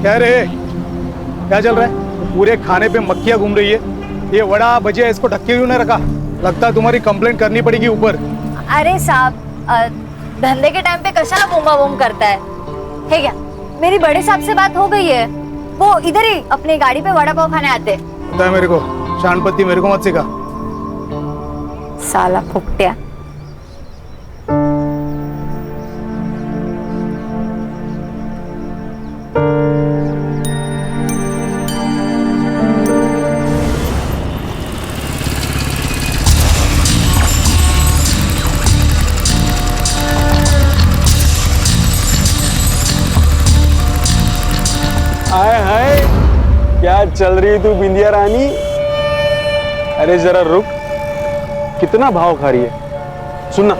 क्या रे, क्या चल रहा है? पूरे खाने पे मक्खियां घूम रही है। ये वड़ा भजिया इसको ढक के क्यों ना रखा? लगता है तुम्हारी कंप्लेंट करनी पड़ेगी ऊपर। अरे साहब, धंधे के टाइम पे कशाला बूमा बूम करता है क्या? मेरी बड़े साहब से बात हो गई है, वो इधर ही अपनी गाड़ी पे वड़ा पाव खाने आते। पता है मेरे को, शानपत्ती मेरे को मत सिखा। साला फुकटिया। हाय हाय, क्या चल रही तू बिंदिया रानी? अरे जरा रुक, कितना भाव खा रही है? सुनना,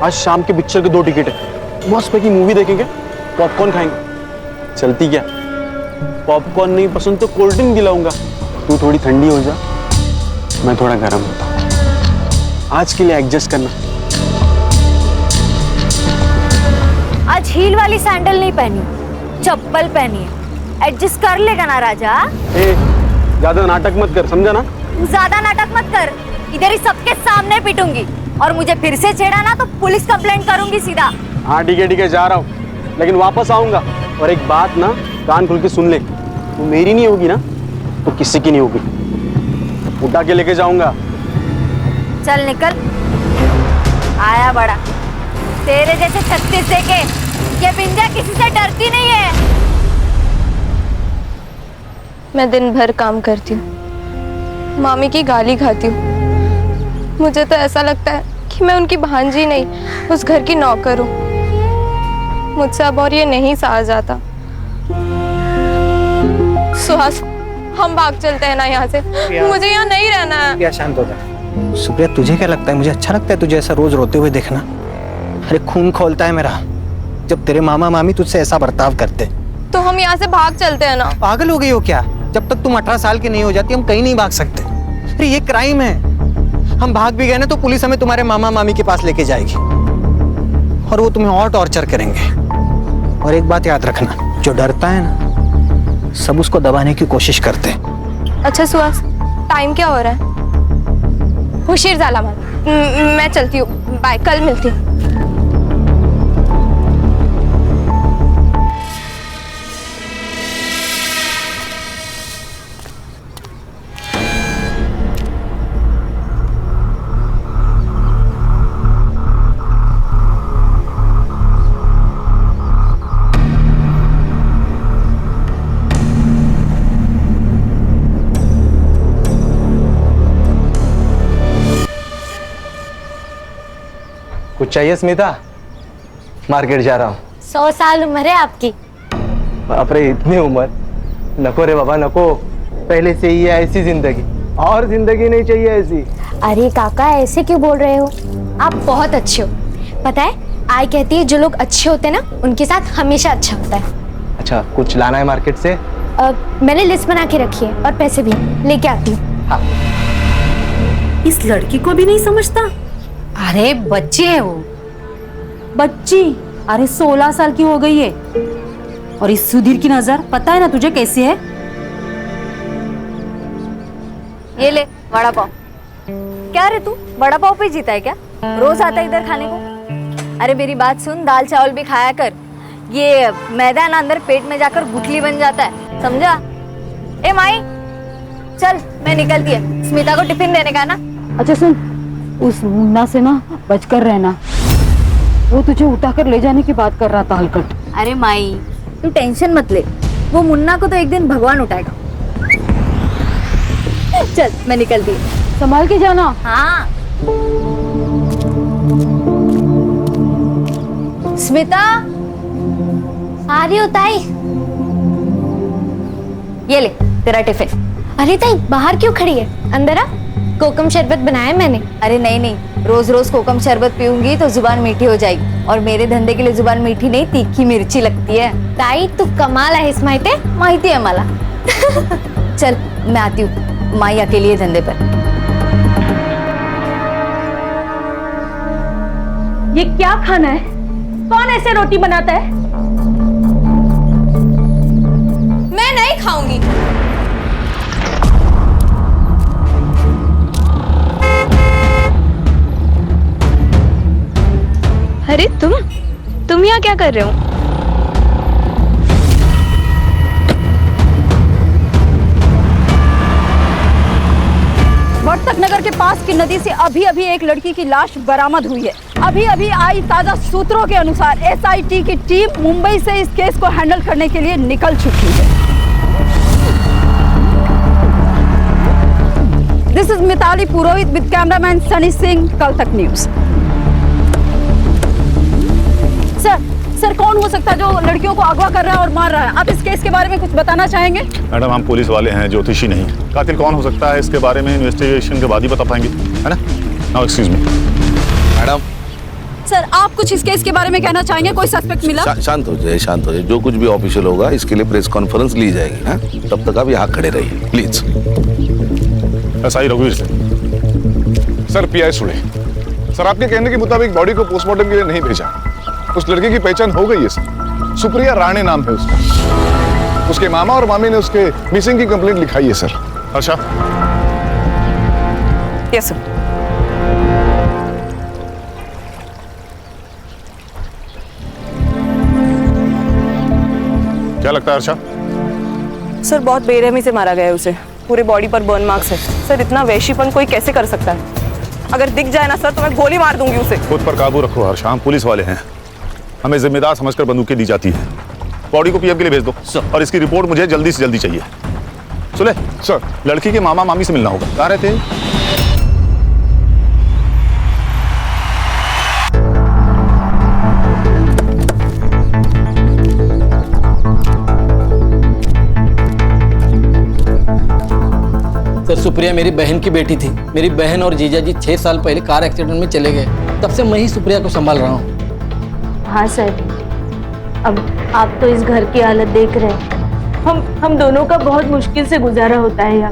आज शाम के पिक्चर के 2 टिकट है, मस्त पैकी मूवी देखेंगे, पॉपकॉर्न खाएंगे। चलती क्या? पॉपकॉर्न नहीं पसंद तो कोल्ड ड्रिंक दिलाऊंगा, तू थोड़ी ठंडी हो जा, मैं थोड़ा गर्म होता हूँ। आज के लिए एडजस्ट करना। आज हील वाली सैंडल नहीं पहनी, चप्पल पहनी है। एडजस्ट कर लेगा ना राजा? ए, ज्यादा नाटक मत कर, समझा ना? ज्यादा नाटक मत कर, इधर ही सबके सामने पीटूंगी, और मुझे फिर से छेड़ा ना तो पुलिस कंप्लेंट करूंगी सीधा। हाँ ठीक है, जा रहा हूँ, लेकिन वापस आऊंगा। और एक बात ना, कान खुल के सुन ले, तू मेरी नहीं होगी ना तो किसी की नहीं होगी, उठा के लेके जाऊंगा। चल निकल। आया बड़ा, तेरे जैसे 36 देके ये बिंदिया किसी से डरती नहीं है। मैं दिन भर काम करती हूँ, मामी की गाली खाती हूँ। मुझे तो ऐसा लगता है कि मैं उनकी भांजी नहीं, उस घर की नौकर हूँ। मुझसे अब और ये नहीं सहा जाता। सुहास, हम भाग चलते हैं ना यहाँ से, मुझे यहाँ नहीं रहना है। क्या शांत हो जा। सुप्रिया, तुझे क्या लगता है मुझे अच्छा लगता है तुझे ऐसा रोज रोते हुए देखना? अरे खून खोलता है मेरा जब तेरे मामा मामी तुझसे ऐसा बर्ताव करते। तो हम यहाँ से भाग चलते हैं ना। पागल हो गई हो क्या? जब तक तुम 18 साल की नहीं हो जाती हम कहीं नहीं भाग सकते। अरे ये क्राइम है, हम भाग भी गए ना तो पुलिस हमें तुम्हारे मामा मामी के पास लेके जाएगी और वो तुम्हें और टॉर्चर करेंगे। और एक बात याद रखना, जो डरता है ना सब उसको दबाने की कोशिश करते हैं। अच्छा सुहास, टाइम क्या हो रहा है? हुशीर जाला मत, मैं चलती हूँ, बाय, कल मिलती हूँ। कुछ चाहिए स्मिता? मार्केट जा रहा हूँ। 100 साल उम्र है आपकी। बाप रे, इतनी उम्र? नको रे बाबा नको, पहले से ही है ऐसी जिंदगी, और जिंदगी नहीं चाहिए ऐसी। अरे काका, ऐसे क्यों बोल रहे हो? आप बहुत अच्छे हो। पता है, आई कहती है जो लोग अच्छे होते हैं ना उनके साथ हमेशा अच्छा होता है। अच्छा, कुछ लाना है मार्केट से? मैंने लिस्ट बना के रखी है और पैसे भी लेके आती हूँ। हाँ। इस लड़की को भी नहीं समझता। अरे बच्चे है वो, बच्ची। अरे 16 साल की हो गई है। और इस सुधीर की नजर पता है ना तुझे कैसी है? ये ले वड़ा पाव। क्या रे तू वड़ा पाव पे जीता है क्या? रोज आता है इधर खाने को? अरे मेरी बात सुन, दाल चावल भी खाया कर। ये मैदा ना अंदर पेट में जाकर गुठली बन जाता है, समझा? ए माई, चल मैं निकलती है, स्मिता को टिफिन देने का ना। अच्छा सुन, उस मुन्ना से ना बचकर रहना, वो तुझे उठाकर ले जाने की बात कर रहा था हलकट। अरे माई, तू टेंशन मत ले, वो मुन्ना को तो एक दिन भगवान उठाएगा। चल मैं निकलती हूँ, संभाल के जाना। हाँ। स्मिता, आ रही हो ताई? ये ले तेरा टिफिन। अरे ताई, बाहर क्यों खड़ी है? अंदर आ, कोकम शरबत बनाया मैंने। अरे नहीं नहीं, रोज रोज कोकम शरबत पीऊंगी तो जुबान मीठी हो जाएगी, और मेरे धंधे के लिए जुबान मीठी नहीं तीखी मिर्ची लगती है। ताई तू कमाल आहेस, माहिती है मला। चल मैं आती हूँ, माई अकेली है धंधे पर। ये क्या खाना है? कौन ऐसे रोटी बनाता है? क्या कर रहे हो? वर्तक नगर के पास की नदी से अभी अभी एक लड़की की लाश बरामद हुई है। अभी अभी आई ताजा सूत्रों के अनुसार एसआईटी की टीम मुंबई से इस केस को हैंडल करने के लिए निकल चुकी है। This is Mitali Purohit with cameraman Sunny Singh, कल तक न्यूज। सर कौन हो सकता है जो लड़कियों को अगवा कर रहा है और मार रहा है? आप इस केस के बारे में कुछ बताना चाहेंगे? मैडम, हम पुलिस वाले हैं, ज्योतिषी नहीं। कातिल कौन हो सकता है इसके बारे में इन्वेस्टिगेशन के बाद ही बता पाएंगे, है ना? Now excuse me madam. Sir आप कुछ इस केस के बारे में कहना चाहेंगे? कोई सस्पेक्ट मिला? शांत हो जाए, शांत हो जाए। जो कुछ भी ऑफिशियल होगा इसके लिए प्रेस कॉन्फ्रेंस ली जाएगी। हाँ, तब तक आप यहाँ खड़े रहिए प्लीज। एसआई रघुवीर से। सर पीआई सुड़े, सर आपके कहने के मुताबिक बॉडी को पोस्टमार्टम के लिए नहीं भेजा। उस लड़के की पहचान हो गई है सर, सुप्रिया राणे नाम है उसका। उसके मामा और मामी ने उसके मिसिंग की कंप्लेंट लिखाई है सर। अच्छा, यस सर। क्या लगता है अर्षा? सर बहुत बेरहमी से मारा गया है उसे, पूरे बॉडी पर बर्न मार्क्स है। सर इतना वैशीपन कोई कैसे कर सकता है? अगर दिख जाए ना सर तो मैं गोली मार दूंगी उसे। खुद पर काबू रखो हर्षा, हम पुलिस वाले हैं, हमें जिम्मेदार समझकर बंदूकें दी जाती है। बॉडी को पीएम के लिए भेज दो और इसकी रिपोर्ट मुझे जल्दी से जल्दी चाहिए। सुने सर, लड़की के मामा मामी से मिलना होगा। कहाँ रहते हैं? सर सुप्रिया मेरी बहन की बेटी थी। मेरी बहन और जीजा जी 6 साल पहले कार एक्सीडेंट में चले गए, तब से मैं ही सुप्रिया को संभाल रहा हूँ। हाँ सर, अब आप तो इस घर की हालत देख रहे हैं। हम दोनों का बहुत मुश्किल से गुजारा होता है यहाँ।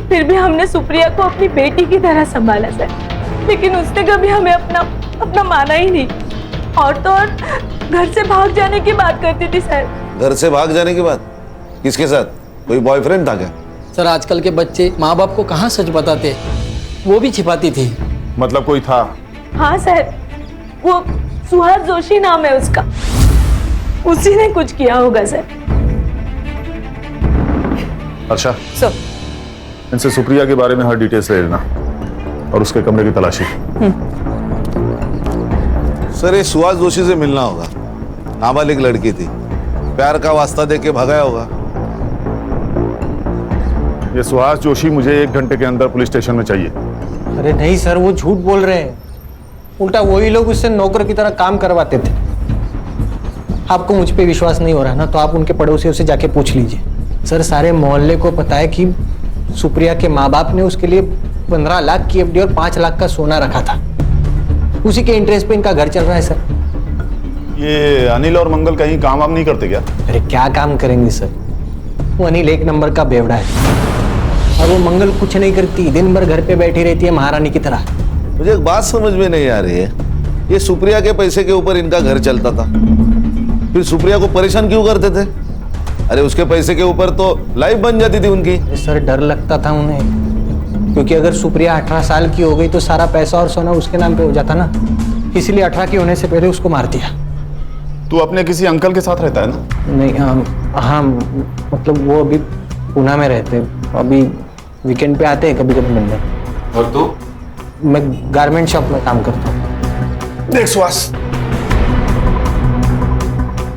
फिर भी हमने सुप्रिया को अपनी बेटी की तरह संभाला सर, लेकिन उसने कभी हमें अपना माना ही नहीं। और तो और घर से भाग जाने की बात करती थी सर। घर से भाग जाने की बात? किसके साथ? कोई बॉयफ्रेंड था क्या? सर आजकल के बच्चे माँ बाप को कहाँ सच बताते, वो भी छिपाती थी। मतलब कोई था? हाँ सर, वो सुहास जोशी नाम है उसका, उसी ने कुछ किया होगा सर। अर्षा, सर इनसे सुप्रिया के बारे में हर डिटेल्स ले लेना और उसके कमरे की तलाशी। सर ये सुहास जोशी से मिलना होगा। नाबालिग लड़की थी, प्यार का वास्ता देके भगाया होगा। ये सुहास जोशी मुझे 1 घंटे के अंदर पुलिस स्टेशन में चाहिए। अरे नहीं सर, वो झूठ बोल रहे हैं। उल्टा वही लोग उससे नौकर की तरह काम करवाते थे। आपको मुझ पे विश्वास नहीं हो रहा ना, तो आप उनके पड़ोसियों से जाके पूछ लीजिए। सर सारे मोहल्ले को पता है कि सुप्रिया के माँ बाप ने उसके लिए 15 लाख की एफडी और 5 लाख का सोना रखा था। उसी के इंटरेस्ट पे इनका घर चल रहा है सर। ये अनिल और मंगल कहीं काम वाम नहीं करते क्या? अरे क्या काम करेंगे सर, वो अनिल 1 नंबर का बेवड़ा है और वो मंगल कुछ नहीं करती, दिन भर घर पे बैठी रहती है महारानी की तरह। मुझे एक बात समझ में नहीं आ रही है, ये सुप्रिया के पैसे के ऊपर इनका घर चलता था, फिर सुप्रिया को परेशान क्यों करते थे? अरे उसके पैसे के ऊपर तो लाइफ बन जाती थी उनकी। सर डर लगता था उन्हें, क्योंकि अगर सुप्रिया 18 साल की हो गई तो सारा पैसा और सोना उसके नाम पे हो जाता ना, इसलिए 18 की होने से पहले उसको मार दिया। तू अपने किसी अंकल के साथ रहता है ना? नहीं हाँ, मतलब वो अभी पुणे में रहते, अभी वीकेंड पे आते हैं कभी कभी मिलने। और तू? मैं गारमेंट शॉप में काम करता हूँ। देख सुहास,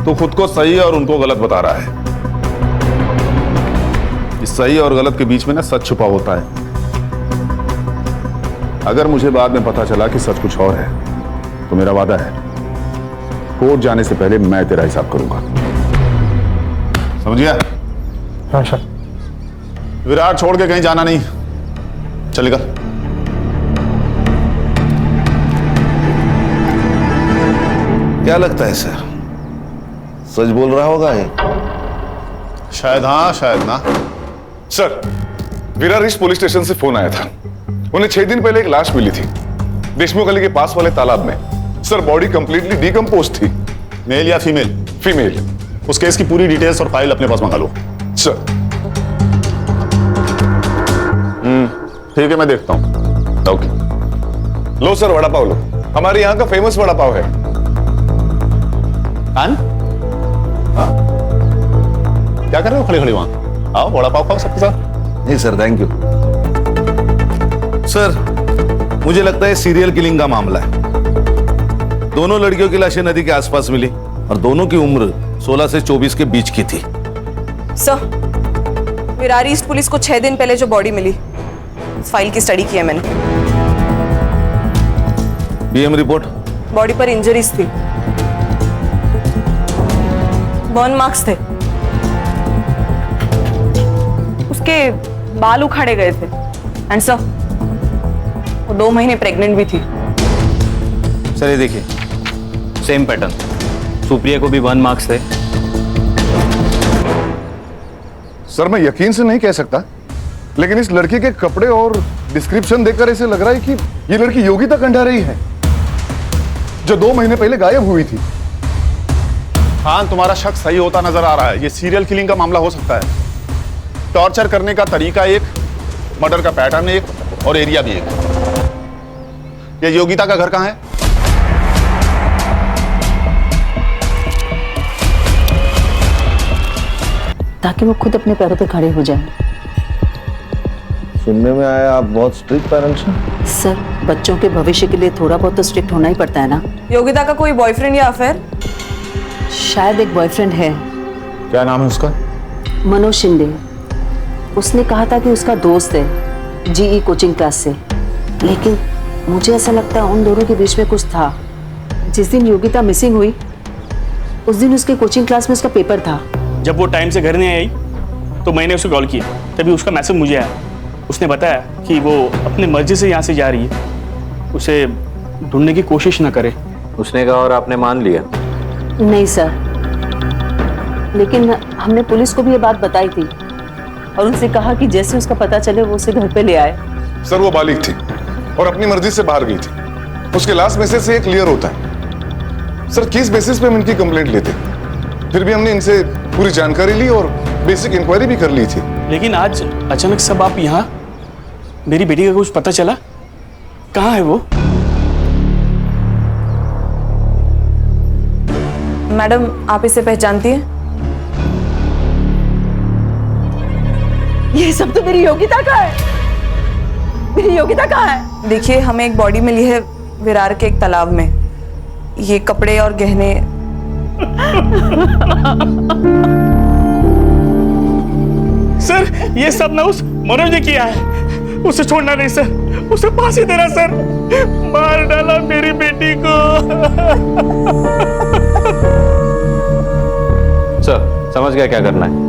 तू खुद को सही और उनको गलत बता रहा है। इस सही और गलत के बीच में ना सच छुपा होता है। अगर मुझे बाद में पता चला कि सच कुछ और है तो मेरा वादा है, कोर्ट जाने से पहले मैं तेरा हिसाब करूंगा, समझ गया? हाँ सर। विराट छोड़ के कहीं जाना नहीं, चलेगा? क्या लगता है सर, सच बोल रहा होगा ये? शायद हाँ शायद ना। Sir, Virar east police station से फोन आया था। उन्हें 6 दिन पहले एक लाश मिली थी देशमुख गली के पास वाले तालाब में। सर बॉडी कंप्लीटली डिकम्पोज थी। मेल या फीमेल? फीमेल। उस केस की पूरी डिटेल्स और फाइल अपने पास मंगा लो। सर ठीक है, मैं देखता हूँ। ओके। लो सर, वड़ा पाव लो, हमारे यहाँ का फेमस वड़ा पाव है। खान क्या कर रहे हो खड़े खड़े वहां? आओ वड़ा पाव खाओ सबके साथ। नहीं सर, थैंक यू। सर मुझे लगता है सीरियल किलिंग का मामला है। दोनों लड़कियों की लाशें नदी के आसपास मिली और दोनों की उम्र 16 से 24 के बीच की थी। सर, विरार ईस्ट पुलिस को 6 दिन पहले जो बॉडी मिली, उस फाइल की स्टडी की है मैंने। BM report? बॉडी पर इंजरीज थी, बर्न मार्क्स थे, उसके बाल उखाड़े गए थे एंड सर वो 2 महीने प्रेग्नेंट भी थी। सर ये देखिए, सेम पैटर्न, सुप्रिया को भी 1 मार्क्स थे। सर मैं यकीन से नहीं कह सकता, लेकिन इस लड़की के कपड़े और डिस्क्रिप्शन देखकर ऐसे लग रहा है कि ये लड़की योगिता कंडारी है, जो 2 महीने पहले गायब हुई थी। खान तुम्हारा शक सही होता नजर आ रहा है। ये सीरियल किलिंग का मामला हो सकता है। टॉर्चर करने का तरीका एक, मर्डर का पैटर्न एक, और एरिया भी एक। ये योगिता का घर कहां है? ताकि वो खुद अपने पैरों पे खड़े हो जाए। सुनने में आया आप बहुत स्ट्रिक्ट पेरेंट्स हैं। सर, बच्चों के भविष्य के लिए थोड़ा बहुत तो स्ट्रिक्ट होना ही पड़ता है ना। योगिता का कोई बॉयफ्रेंड या अफेयर? शायद एक बॉयफ्रेंड है, क्या नाम है उसका? मनोज शिंदे। उसने कहा था कि उसका दोस्त है जीई कोचिंग क्लास से, लेकिन मुझे ऐसा लगता है उन दोनों के बीच में कुछ था। जिस दिन योगिता मिसिंग हुई, उस दिन उसके कोचिंग क्लास में उसका पेपर था। जब वो टाइम से घर नहीं आई तो मैंने उसे कॉल किया, तभी उसका मैसेज मुझे आया। उसने बताया कि वो अपनी मर्जी से यहाँ से जा रही है, उसे ढूंढने की कोशिश न करे। उसने कहा और आपने मान लिया? नहीं सर, लेकिन हमने पुलिस को भी ये बात बताई थी और उनसे कहा कि जैसे उसका पता चले वो उसे घर पे ले आए। सर वो बालिग थी और अपनी मर्जी से बाहर गई थी। उसके लास्ट मैसेज से ये क्लियर होता है। सर किस बेसिस पे हम इनकी कंप्लेंट लेते? फिर भी हमने इनसे पूरी जानकारी ली और बेसिक इंक्वायरी भी कर ली थी। लेकिन आज अचानक सब आप यहाँ, मेरी बेटी का कुछ पता चला? कहाँ है वो? मैडम, आप इसे पहचानती हैं? ये सब तो मेरी योगिता का है। मेरी योगिता कहाँ है? देखिए, हमें एक बॉडी मिली है विरार के एक तालाब में। ये कपड़े और गहने सर ये सब ना उस मनोज ने किया है। उसे छोड़ना नहीं सर, उसे फांसी देना सर। मार डाला मेरी बेटी को। सर समझ गया क्या करना है।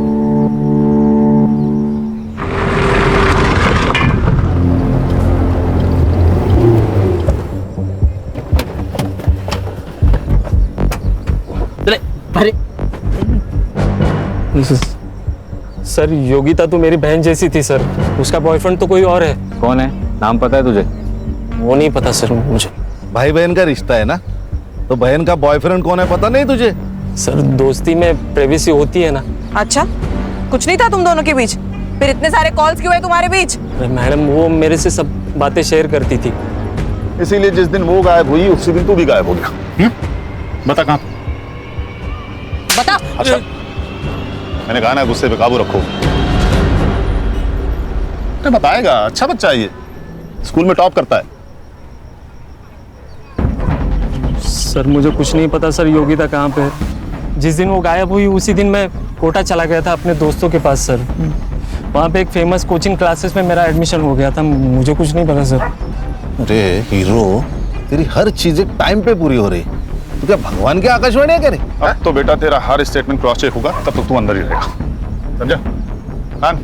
अरे सर, योगिता तो मेरी बहन जैसी थी सर। उसका बॉयफ्रेंड तो कोई और है। कौन है? नाम पता है तुझे? वो नहीं पता सर मुझे। भाई बहन का रिश्ता है ना, तो बहन का बॉयफ्रेंड कौन है पता नहीं तुझे? सर दोस्ती में प्राइवेसी होती है ना। अच्छा, कुछ नहीं था तुम दोनों के बीच? फिर इतने सारे कॉल्स क्यों है तुम्हारे बीच? मैडम वो मेरे से सब बातें शेयर करती थी, इसीलिए जिस दिन वो गायब हुई उसी दिन तू भी गायब हो गया। बता कहां? बता। अच्छा, मैंने कहा ना गुस्से पे काबू रखो। अरे बताएगा, अच्छा बच्चा है ये, स्कूल में टॉप करता है। सर मुझे कुछ नहीं पता सर योगिता कहाँ पे है। जिस दिन वो गायब हुई उसी दिन मैं कोटा चला गया था अपने दोस्तों के पास सर। वहाँ पे एक फेमस कोचिंग क्लासेस में मेरा एडमिशन हो गया था। मुझे कुछ नहीं पता सर। अरे हीरो, तेरी हर चीजें टाइम पे पूरी हो रही। तू क्या भगवान के आकाशवाणी करे? अब तो बेटा तेरा हर स्टेटमेंट क्रॉस चेक होगा, तब तक तू अंदर ही रहेगा, समझा? खान,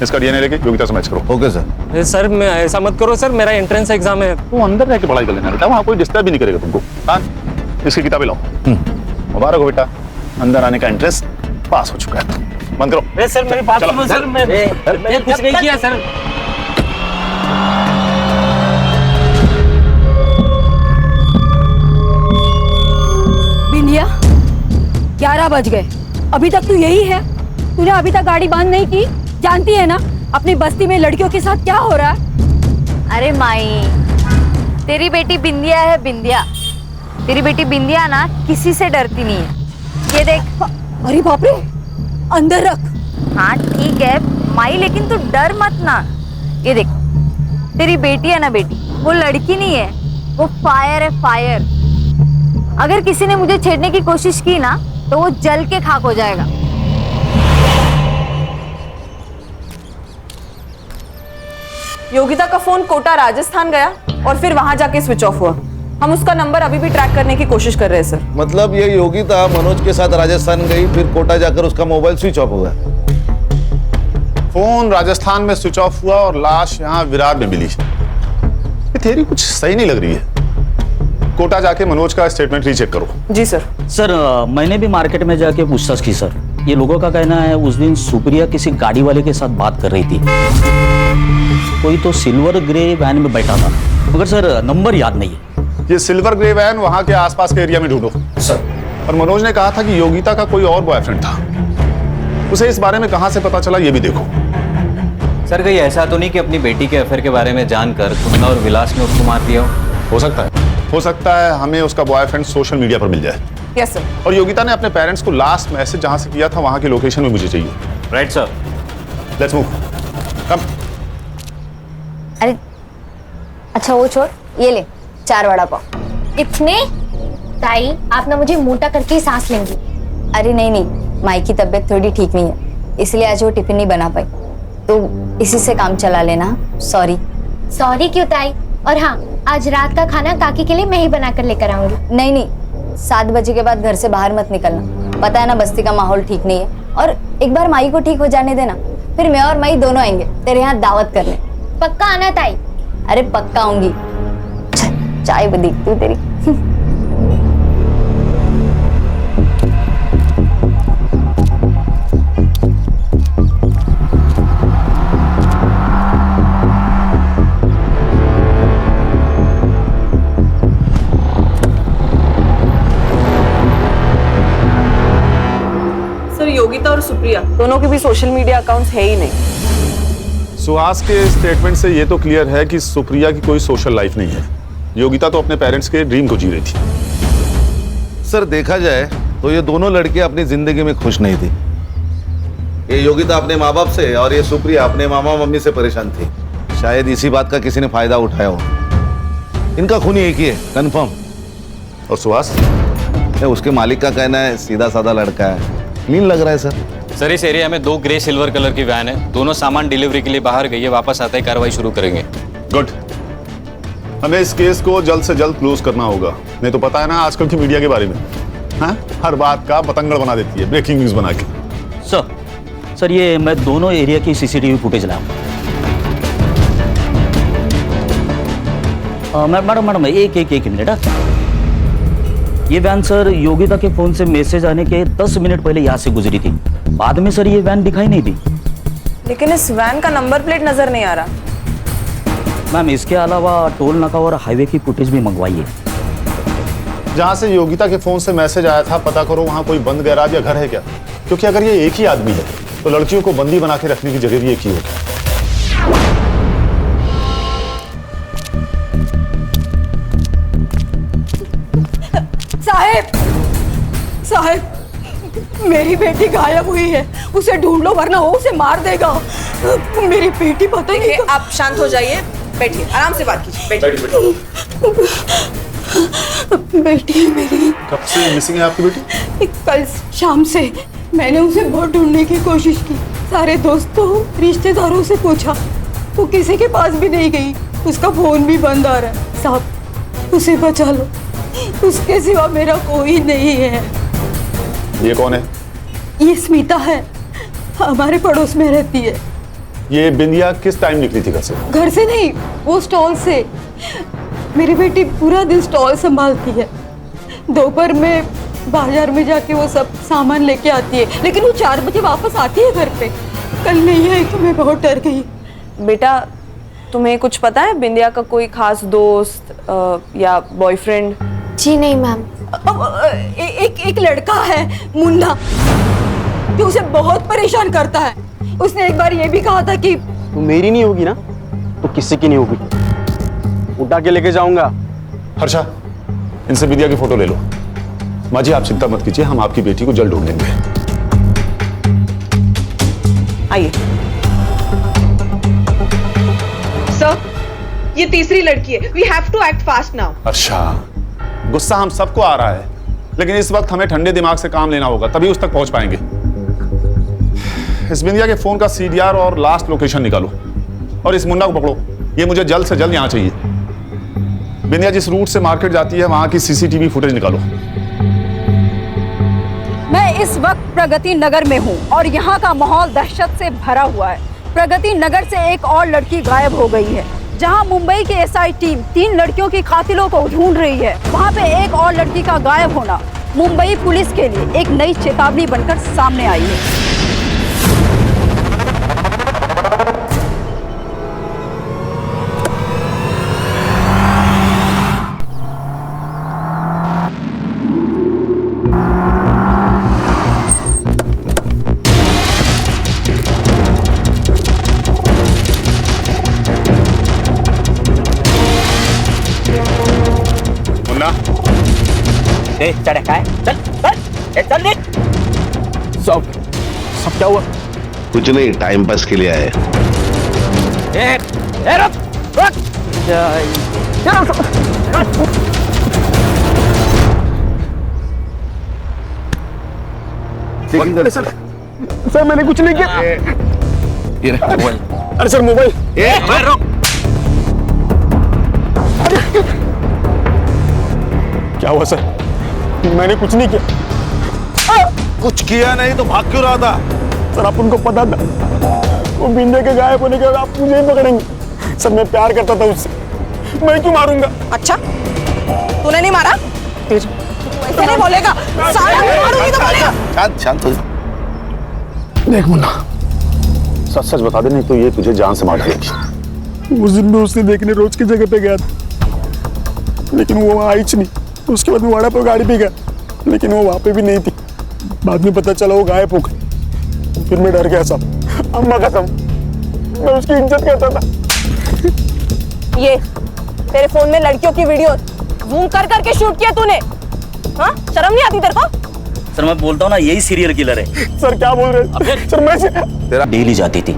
इसका डीएनए लेके योगिता से मैच करो। Okay sir. अरे सर मैं ऐसा मत करो सर, मेरा एंट्रेंस एग्जाम है। तू अंदर रह के पढ़ाई कर लेना बेटा, वहाँ कोई डिस्टर्ब भी नहीं करेगा तुमको। खान, इसकी किताबें लाओ। मुबारक हो बेटा, अंदर आने का इंटरेस्ट पास हो चुका है। बंद करो। सर मेरी बात सुनो सर, मैं कुछ नहीं किया सर। बिंदिया, 11 बज गए, अभी तक तू यही है? तूने अभी तक गाड़ी बंद नहीं की? जानती है ना अपनी बस्ती में लड़कियों के साथ क्या हो रहा है? अरे माई, तेरी बेटी बिंदिया है, बिंदिया। तेरी बेटी बिंदिया ना किसी से डरती नहीं है। ये देख। अरे बाप रे, अंदर रख। हाँ ठीक है माई, लेकिन तू डर मत ना। ये देख, तेरी बेटी है ना बेटी, वो लड़की नहीं है, वो फायर है, फायर। अगर किसी ने मुझे छेड़ने की कोशिश की ना तो वो जल के खाक हो जाएगा। योगिता का फोन कोटा राजस्थान गया और फिर वहां जाके स्विच ऑफ हुआ। हम उसका नंबर अभी भी ट्रैक करने की कोशिश कर रहे हैं सर। मतलब ये योगिता मनोज के साथ राजस्थान गई, फिर कोटा जाकर उसका मोबाइल स्विच ऑफ हो गया। फोन राजस्थान में स्विच ऑफ हुआ और लाश यहाँ विरार में मिली। ये थ्योरी कुछ सही नहीं लग रही है। कोटा जाके मनोज का स्टेटमेंट रीचेक करो। जी सर। सर मैंने भी मार्केट में जाके पूछताछ की सर। ये लोगों का कहना है उस दिन सुप्रिया किसी गाड़ी वाले के साथ बात कर रही थी। कोई तो सिल्वर ग्रे वैन में बैठा था, मगर सर नंबर याद नहीं है। ये सिल्वर ग्रे वैन वहां के आसपास के एरिया में ढूंढो सर। और मनोज ने कहा था कि योगिता का कोई और बॉयफ्रेंड था, उसे इस बारे में कहां से पता चला ये भी देखो। सर कहीं ऐसा तो नहीं कि अपनी बेटी के अफेयर के बारे में जानकर कुंदन और विलास ने उसको मार दिया हो सकता है हमें उसका बॉयफ्रेंड सोशल मीडिया पर मिल जाए। Yes sir. और योगिता ने अपने पेरेंट्स को लास्ट मैसेज जहां से किया था वहां की लोकेशन में मुझे चाहिए। Right sir. Let's move. Come. अरे अच्छा वो छोड़, ये ले 4 वड़ा पाव। इतने? ताई आप ना मुझे मोटा करके ही सांस लेंगी। अरे नहीं नहीं, माई की तबीयत थोड़ी ठीक नहीं है, इसलिए आज वो टिफिन नहीं बना पाई, तो इसी से काम चला लेना। सॉरी। सॉरी क्यों ताई? और हाँ, आज रात का खाना काकी के लिए मैं ही बना कर लेकर आऊंगी। नहीं नहीं, 7 बजे के बाद घर से बाहर मत निकलना। पता है ना बस्ती का माहौल ठीक नहीं है, और एक बार माई को ठीक हो जाने देना, फिर मैं और माई दोनों आएंगे तेरे यहाँ दावत करने। पक्का आना ताई? अरे पक्का आऊंगी। चाय भी देखती हूँ तेरी। सर योगिता और सुप्रिया दोनों के भी सोशल मीडिया अकाउंट्स है ही नहीं। सुहास के स्टेटमेंट से ये तो क्लियर है कि सुप्रिया की कोई सोशल लाइफ नहीं है। योगिता तो अपने पेरेंट्स के ड्रीम को जी रही थी। सर देखा जाए तो ये दोनों लड़कियां अपनी जिंदगी में खुश नहीं थी। ये योगिता अपने माँ बाप से और ये सुप्रिया अपने मामा मम्मी से परेशान थी। शायद इसी बात का किसी ने फायदा उठाया हो। इनका खून एक ही है, कंफर्म। और सुहास? उसके मालिक का कहना है सीधा साधा लड़का है, क्लीन लग रहा है सर। सर इस एरिया में 2 ग्रे सिल्वर कलर की वैन है, दोनों सामान डिलीवरी के लिए बाहर गई है, वापस आते ही कार्रवाई शुरू करेंगे। गुड। हमें इस केस को जल्द से जल्द क्लोज करना होगा, नहीं तो पता है ना आजकल की मीडिया के बारे में, हाँ? हर बात का पतंगड़ बना देती है, ब्रेकिंग न्यूज बना के। सर ये मैं दोनों एरिया की सीसीटीवी फुटेज लाऊंगा। मैडम एक मिनट। ये वैन सर योगिता के फोन से मैसेज आने के 10 मिनट पहले यहाँ से गुजरी थी। बाद में सर ये वैन दिखाई नहीं दी। लेकिन इस वैन का नंबर प्लेट नजर नहीं आ रहा। मैम इसके अलावा टोल नाका और हाईवे की फुटेज भी मंगवाइए। जहां से योगिता के फोन से मैसेज आया था पता करो वहां कोई बंद गैराज या घर है क्या, क्योंकि अगर ये एक ही आदमी है तो लड़कियों को बंदी बना के रखने की जगह भी एक ही होगा। साहब मेरी बेटी गायब हुई है, उसे ढूंढ लो वरना वो उसे मार देगा। मेरी बेटी पता नहीं। आप शांत हो जाइए, बैठिए, आराम से बात कीजिए। बैठिए। बेटी मेरी कब से मिसिंग है आपकी बेटी? कल शाम से मैंने उसे बहुत ढूंढने की कोशिश की, सारे दोस्तों रिश्तेदारों से पूछा, वो किसी के पास भी नहीं गई, उसका फोन भी बंद आ रहा है। साहब उसे बचा लो, उसके सिवा मेरा कोई नहीं है। ये कौन है? ये स्मिता है, हमारे पड़ोस में रहती है। ये बिंदिया किस टाइम निकली थी घर से? घर से नहीं, वो स्टॉल से। मेरी बेटी पूरा दिन स्टॉल संभालती है, दोपहर में बाजार में जाके वो सब सामान लेके आती है, लेकिन वो 4 बजे वापस आती है घर पे। कल नहीं आई तो मैं बहुत डर गई। बेटा तुम्हें कुछ पता है बिंदिया का कोई खास दोस्त या बॉयफ्रेंड? जी नहीं मैम। एक लड़का है मुन्ना, जो उसे बहुत परेशान करता है। उसने एक बार ये भी कहा था कि तू मेरी नहीं होगी ना तो किसी की नहीं होगी, उठा के लेके जाऊंगा। हर्षा इनसे बिंदिया की फोटो ले लो। माँ जी आप चिंता मत कीजिए, हम आपकी बेटी को जल्द ढूंढ लेंगे। आइए सर, ये तीसरी लड़की है। We have to act fast now. अच्छा, गुस्सा हम सबको आ रहा है, लेकिन इस वक्त हमें ठंडे दिमाग से काम लेना होगा, तभी उस तक पहुंच पाएंगे। इस बिंदिया के फोन का सीडीआर और लास्ट लोकेशन निकालो और इस मुन्ना को पकड़ो। ये मुझे जल्द से जल्द यहां चाहिए। बिंदिया जिस रूट से मार्केट जाती है वहां की सीसीटीवी फुटेज निकालो। मैं इस वक्त प्रगति नगर में हूँ और यहाँ का माहौल दहशत से भरा हुआ है। प्रगति नगर से एक और लड़की गायब हो गई है। जहाँ मुंबई की एसआई टीम 3 लड़कियों की कातिलों को ढूंढ रही है, वहाँ पे एक और लड़की का गायब होना मुंबई पुलिस के लिए एक नई चेतावनी बनकर सामने आई है। चल चल चल सब क्या हुआ? कुछ नहीं, टाइम पास के लिए आए। सर मैंने कुछ नहीं किया। ये मोबाइल। अरे सर मोबाइल। क्या हुआ सर? मैंने कुछ नहीं किया। कुछ किया नहीं तो भाग क्यों रहा था? सर आप उनको पता था वो बिंदे के गायब होने के बाद आप मुझे ही पकड़ेंगे। सर मैं प्यार करता था उससे, मैं क्यों मारूंगा? अच्छा, तूने नहीं मारा? ऐसे नहीं बोलेगा, साला मारूंगी तो बोलेगा। शांत शांत हो। देख मुन्ना, सच सच बता दे, नहीं तो ये तुझे जान से मार डालेगी। उस दिन भी उसने देखने रोज की जगह पे गया था, लेकिन वो वहाँ आई नहीं। उसके बाद मैं वाड़ा पे गाड़ी पे गया, लेकिन वो वहाँ पे भी नहीं थी। बाद में पता चला वो गायब हो गई। फिर मैं डर गया सब। अम्मा कसम, मैं उसकी इज्जत करता था। ये तेरे फोन में लड़कियों की वीडियो जूम कर करके शूट किया तूने? हाँ, शर्म नहीं आती तेरे को? सर मैं बोलता हूँ ना, यही सीरियल किलर है। सर क्या बोल रहे हैं? सर मैं तेरा डेली जाती थी।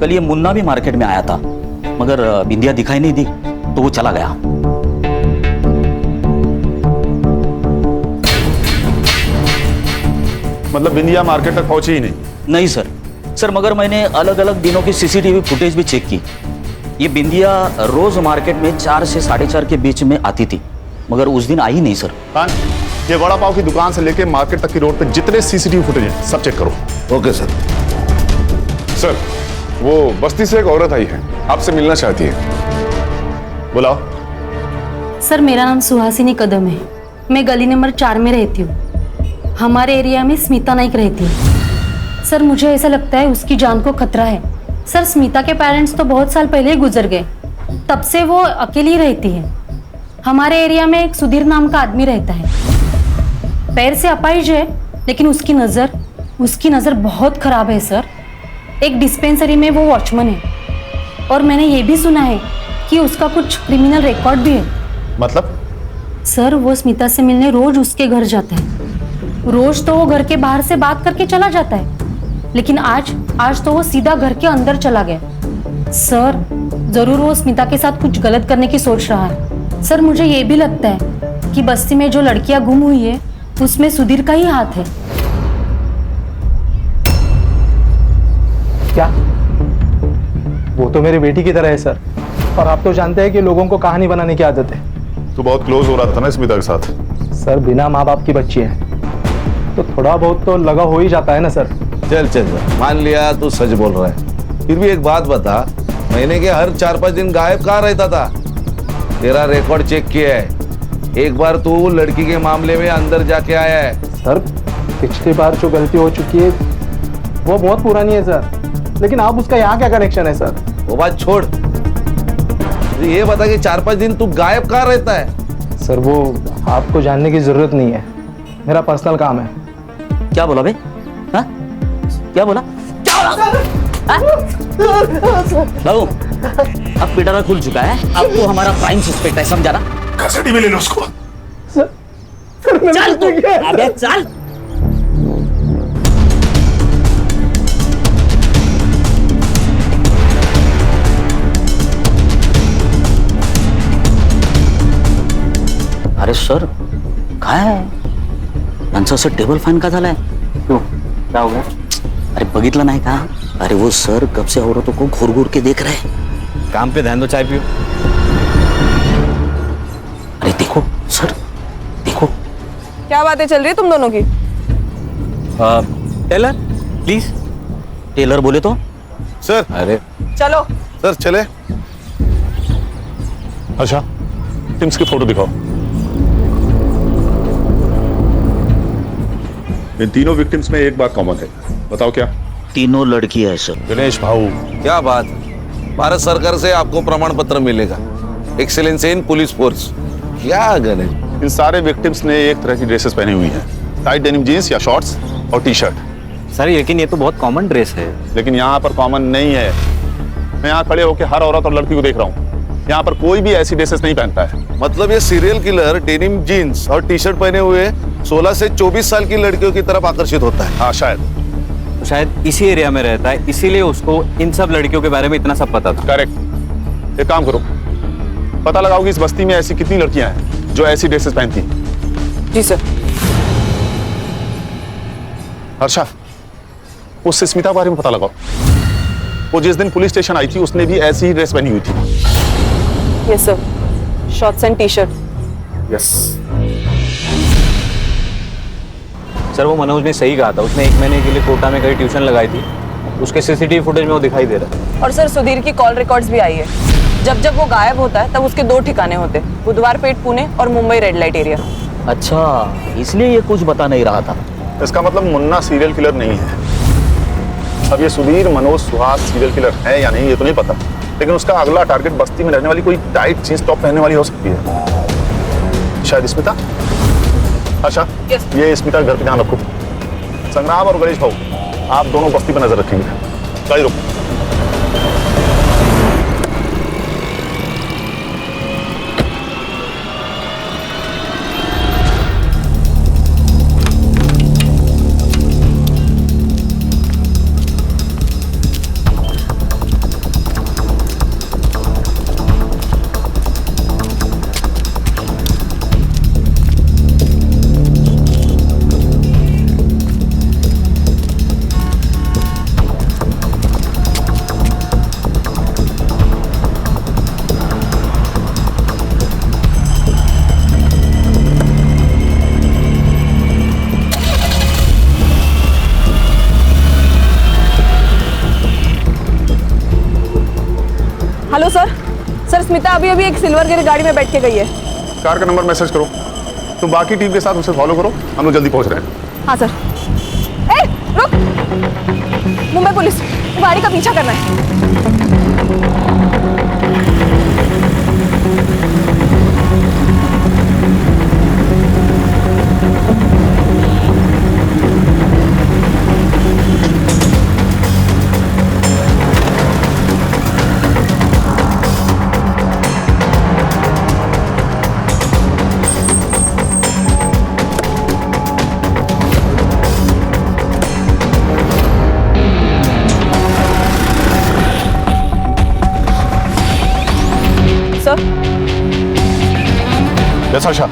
कल ये मुन्ना भी मार्केट में आया था, मगर बिंदिया दिखाई नहीं दी तो वो चला गया। मतलब बिंदिया मार्केट तक पहुंची ही नहीं? नहीं सर। सर मगर मैंने अलग अलग दिनों की सीसीटीवी फुटेज भी चेक की। ये बिंदिया रोज मार्केट में 4 से 4:30 के बीच में आती थी, मगर उस दिन आई नहीं सर। ये वड़ा पाव की दुकान से लेके मार्केट तक की रोड पे जितने सीसीटीवी फुटेज हैं सब चेक करो। Okay sir. सर वो बस्ती से एक औरत आई है, आपसे मिलना चाहती है। बुलाओ। सर मेरा नाम सुहासिनी कदम है, मैं गली नंबर 4 में रहती हूँ। हमारे एरिया में स्मिता नाइक रहती है। सर मुझे ऐसा लगता है उसकी जान को खतरा है। सर स्मिता के पेरेंट्स तो बहुत साल पहले ही गुजर गए, तब से वो अकेली रहती है। हमारे एरिया में एक सुधीर नाम का आदमी रहता है, पैर से अपाहिज है, लेकिन उसकी नज़र बहुत खराब है सर। एक डिस्पेंसरी में वो वॉचमैन है और मैंने ये भी सुना है कि उसका कुछ क्रिमिनल रिकॉर्ड भी है। मतलब? सर वो स्मिता से मिलने रोज उसके घर जाता है। रोज तो वो घर के बाहर से बात करके चला जाता है, लेकिन आज तो वो सीधा घर के अंदर चला गया। सर जरूर वो स्मिता के साथ कुछ गलत करने की सोच रहा है। सर मुझे ये भी लगता है कि बस्ती में जो लड़कियां गुम हुई है उसमें सुधीर का ही हाथ है। क्या? वो तो मेरी बेटी की तरह है सर, और आप तो जानते हैं कि लोगों को कहानी बनाने की आदत है। तो बहुत क्लोज हो रहा था ना स्मिता के साथ? सर बिना माँ बाप की बच्ची है तो थोड़ा बहुत तो लगा हो ही जाता है ना सर। चल चल मान लिया तू सच बोल रहा है, फिर भी एक बात बता, महीने के हर 4-5 दिन गायब कहाँ रहता था? तेरा रिकॉर्ड चेक किया है, एक बार तू लड़की के मामले में अंदर जाके आया है। सर पिछली बार जो गलती हो चुकी है वो बहुत पुरानी है सर, लेकिन आप उसका यहाँ क्या कनेक्शन है सर? वो बात छोड़, ये बता कि 4-5 दिन तू गायब कहाँ रहता है? सर वो आपको जानने की जरूरत नहीं है, मेरा पर्सनल काम है। क्या बोला बे? हाँ? क्या बोला? बाबू अब पिटारा खुल चुका है, अब तो हमारा प्राइम सस्पेक्ट है, समझा ना? कस्टडी में ले लो उसको। सर चल तू, अबे चल। अरे सर काय यांचं असं टेबल फॅन का झालाय? क्यों क्या हो गया? अरे बघितलं नाही का? अरे वो सर कब से औरतों को घूर घूर के देख रहे हैं। काम पे ध्यान दो, चाय पियो। अरे देखो सर, देखो। क्या बातें चल रही है तुम दोनों की? Taylor please. टेलर बोले तो? सर। अरे चलो सर चले। अच्छा, टिम्स की फोटो दिखाओ। इन तीनों विक्टिम्स में एक बात कॉमन है, बताओ क्या? तीनों लड़की है सर। गणेश भाऊ, क्या बात, भारत सरकार से आपको प्रमाण पत्र मिलेगा, एक्सेलेंस इन पुलिस फोर्स। क्या गणेश, इन सारे विक्टिम्स ने एक तरह की ड्रेसेस पहनी हुई हैं, टाइट डेनिम जीन्स या शॉर्ट्स और टी शर्ट। सर लेकिन ये तो बहुत कॉमन ड्रेस है। लेकिन यहाँ पर कॉमन नहीं है। मैं यहाँ खड़े होकर हर औरत और लड़की को देख रहा हूँ, यहाँ पर कोई भी ऐसी ड्रेसेस नहीं पहनता है। मतलब ये सीरियल किलर डेनिम जीन्स और टी शर्ट पहने हुए 16 से 24 साल की लड़कियों की तरफ आकर्षित होता है। हाँ शायद, तो शायद इसी एरिया में रहता है, इसीलिए उसको इन सब लड़कियों के बारे में इतना सब पता था। करेक्ट। एक काम करो, पता लगाओ कि इस बस्ती में ऐसी कितनी लड़कियां हैं जो ऐसी ड्रेसेस पहनती हैं। जी सर। हर्षा, उससे स्मिता के बारे में पता लगाओ। वो जिस दिन पुलिस स्टेशन आई थी उसने भी ऐसी ही ड्रेस पहनी हुई थी। Yes sir, shorts and T shirt. Yes sir वो मनोज ने सही कहा था, उसने 1 महीने के लिए कोटा में कहीं ट्यूशन लगाई थी, उसके सीसीटीवी फुटेज में वो दिखाई दे रहा है। और सर सुधीर की कॉल रिकॉर्ड्स भी आई है। जब जब वो गायब होता है तब उसके 2 ठिकाने होते हैं, बुधवार पेट पुणे और मुंबई रेड लाइट एरिया। अच्छा, इसलिए ये कुछ बता नहीं रहा था। इसका मतलब मुन्ना सीरियल किलर नहीं है। अब ये सुधीर मनोज सुहास सीरियल किलर है या नहीं ये तो नहीं पता, लेकिन उसका अगला टारगेट बस्ती में रहने वाली कोई टाइट जींस टॉप पहनने वाली हो सकती है। शायद स्मिता। अच्छा ये स्मिता घर पे ध्यान रखो। संग्राम और गणेश भाऊ, आप दोनों बस्ती पर नजर रखेंगे। गाड़ी रोको। Hello sir. सर स्मिता अभी अभी एक सिल्वर गिर गाड़ी में बैठ के गई है। कार का नंबर मैसेज करो, तुम बाकी टीम के साथ उसे फॉलो करो, हम लोग जल्दी पहुंच रहे हैं। हाँ सर। ए रुक, मुंबई पुलिस, गाड़ी का पीछा करना है। यस आशा।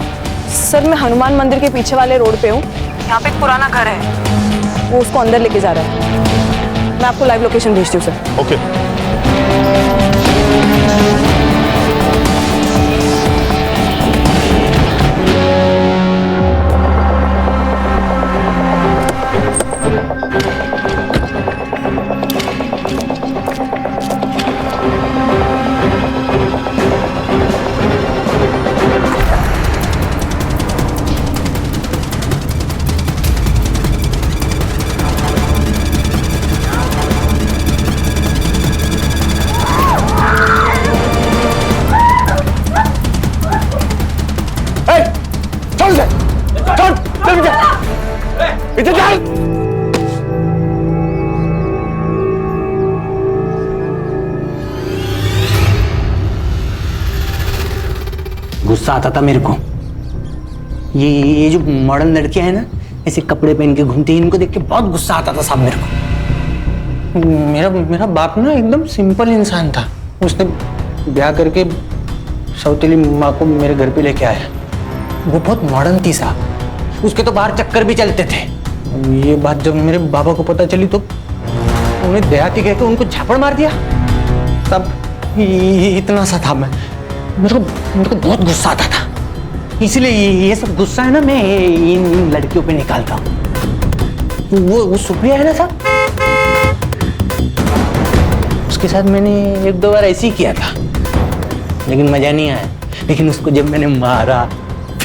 सर मैं हनुमान मंदिर के पीछे वाले रोड पे हूँ, यहाँ पे एक पुराना घर है, वो उसको अंदर लेके जा रहा है। मैं आपको लाइव लोकेशन भेजती हूँ सर। ओके। गुस्सा आता था मेरे को, ये जो मॉडर्न लड़कियां हैं ना, ऐसे कपड़े पहन के घूमती हैं, इनको देख के बहुत गुस्सा आता था साहब मेरे को। मेरा बाप ना एकदम सिंपल इंसान था। उसने ब्याह करके सौतेली माँ को मेरे घर पे लेके आया। वो बहुत मॉडर्न थी साहब, उसके तो बाहर चक्कर भी चलते थे। ये बात जब मेरे बाबा को पता चली तो उन्हें देहाती कहकर उनको झापड़ मार दिया। तब इतना सा था मैं, मेरे को बहुत गुस्सा आता था। इसलिए ये सब गुस्सा है ना मैं इन लड़कियों पे निकालता हूँ। वो सुप्रिया है ना साहब, उसके साथ मैंने 1-2 बार ऐसे ही किया था, लेकिन मजा नहीं आया। लेकिन उसको जब मैंने मारा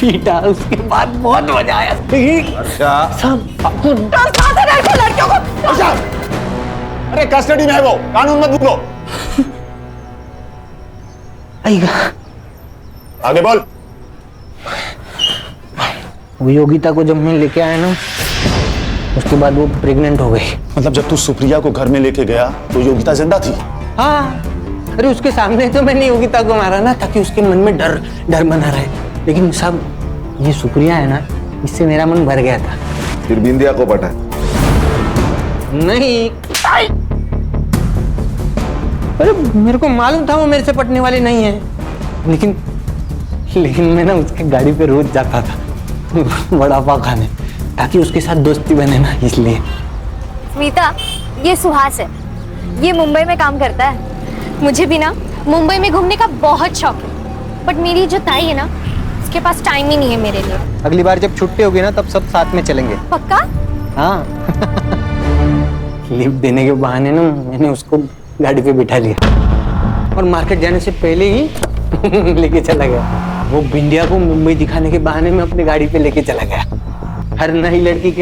पीटा उसके बाद बहुत मजा आया। लड़कियों को अरे कस्टडी में है वो, कानून मत भूलो। आगे बोल। वो योगिता को जब मैं लेके आया ना, उसके बाद वो प्रेग्नेंट हो गई। मतलब जब तू सुप्रिया को घर में लेके गया तो योगिता जिंदा थी? हाँ, अरे उसके सामने तो मैंने योगिता को मारा ना, ताकि उसके मन में डर बना रहे। लेकिन साहब ये सुप्रिया है ना, इससे मेरा मन भर गया था। फिर बिंदिया को पटा? नहीं, अरे मेरे को मालूम था वो मेरे से पटने वाली नहीं है, लेकिन मैं ना उसके गाड़ी पे रोज जाता था वड़ा पाव खाने, ताकि उसके साथ दोस्ती बने ना, इसलिए। स्मिता, ये सुहास है, ये मुंबई में काम करता है। मुझे भी ना मुंबई में घूमने का बहुत शौक है, बट मेरी जो ताई है ना, उसके पास टाइम ही नहीं है मेरे लिए। अगली बार जब छुट्टी होगी ना, तब सब साथ में चलेंगे। पक्का? हाँ। लिफ्ट देने के बहाने ना मैंने उसको गाड़ी पे बिठा लिया और मार्केट जाने से पहले ही लेके चला गया। वो बिंदिया को मुंबई दिखाने के बहाने में अपनी गाड़ी पे लेके चला गया। हर नई लड़की के